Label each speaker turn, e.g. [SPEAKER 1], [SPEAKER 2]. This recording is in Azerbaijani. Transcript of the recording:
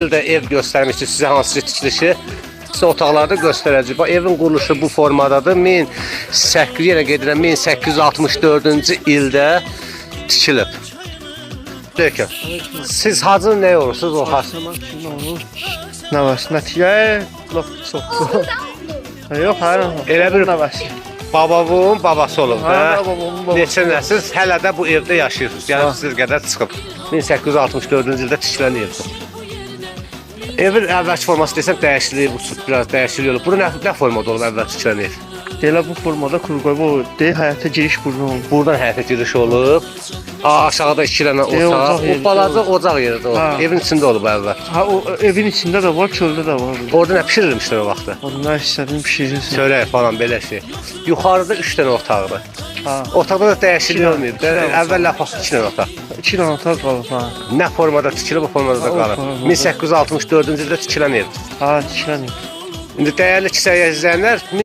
[SPEAKER 1] de ev göstermişti size hansı tikilişi. Size otaqlarda göstərəcək. Bax, evin quruluşu bu formadadır. 1864-cü ildə tikilib. Peki. Siz hacı nə olursunuz o hac?
[SPEAKER 2] Nə var? Nəticə lap çox. Yox, hayır.
[SPEAKER 1] Elə bir
[SPEAKER 2] nə var?
[SPEAKER 1] babamın babası olub da.
[SPEAKER 2] Babamın babası.
[SPEAKER 1] Neçə nəsil hələ də bu evdə yaşayırsınız. Yəni siz qədər çıxıb. 1864-cü ildə tikilən evdir. Evin əvvəlki forması desəm dəyişikliyi biraz dəyişiklik olub. Burada nə formada olub əvvəl tikilən ev?
[SPEAKER 2] Elə bu formada kurqoyma deyil, həyata giriş buradan olub.
[SPEAKER 1] Buradan həyata giriş olub. Aşağıda 2 dənə otaq.
[SPEAKER 2] ocaq
[SPEAKER 1] O
[SPEAKER 2] yeri,
[SPEAKER 1] balaca ocaq yeridir o.
[SPEAKER 2] Ha.
[SPEAKER 1] Evin içində olub əvvəl.
[SPEAKER 2] Ha, o evin içində də var, çöldə də var.
[SPEAKER 1] Orada nə pişirilmişdir o vaxtda?
[SPEAKER 2] Nə istədin pişirirsən.
[SPEAKER 1] Çörək falan belə şey. Yuxarıda 3 dənə otaqdır.
[SPEAKER 2] Ha.
[SPEAKER 1] Otaqda da dəyişiklik olmayıb. Əvvəl lap 2 dənə otaq.
[SPEAKER 2] 2 dənə otaq qalıb ha.
[SPEAKER 1] Nə formada tikilib, o formada da
[SPEAKER 2] Ha, o
[SPEAKER 1] qalıb.
[SPEAKER 2] formada.
[SPEAKER 1] 1864-cü ildə tikilən ev.
[SPEAKER 2] Ha, tikilən.
[SPEAKER 1] İndi dəyərli kisə izləyənlər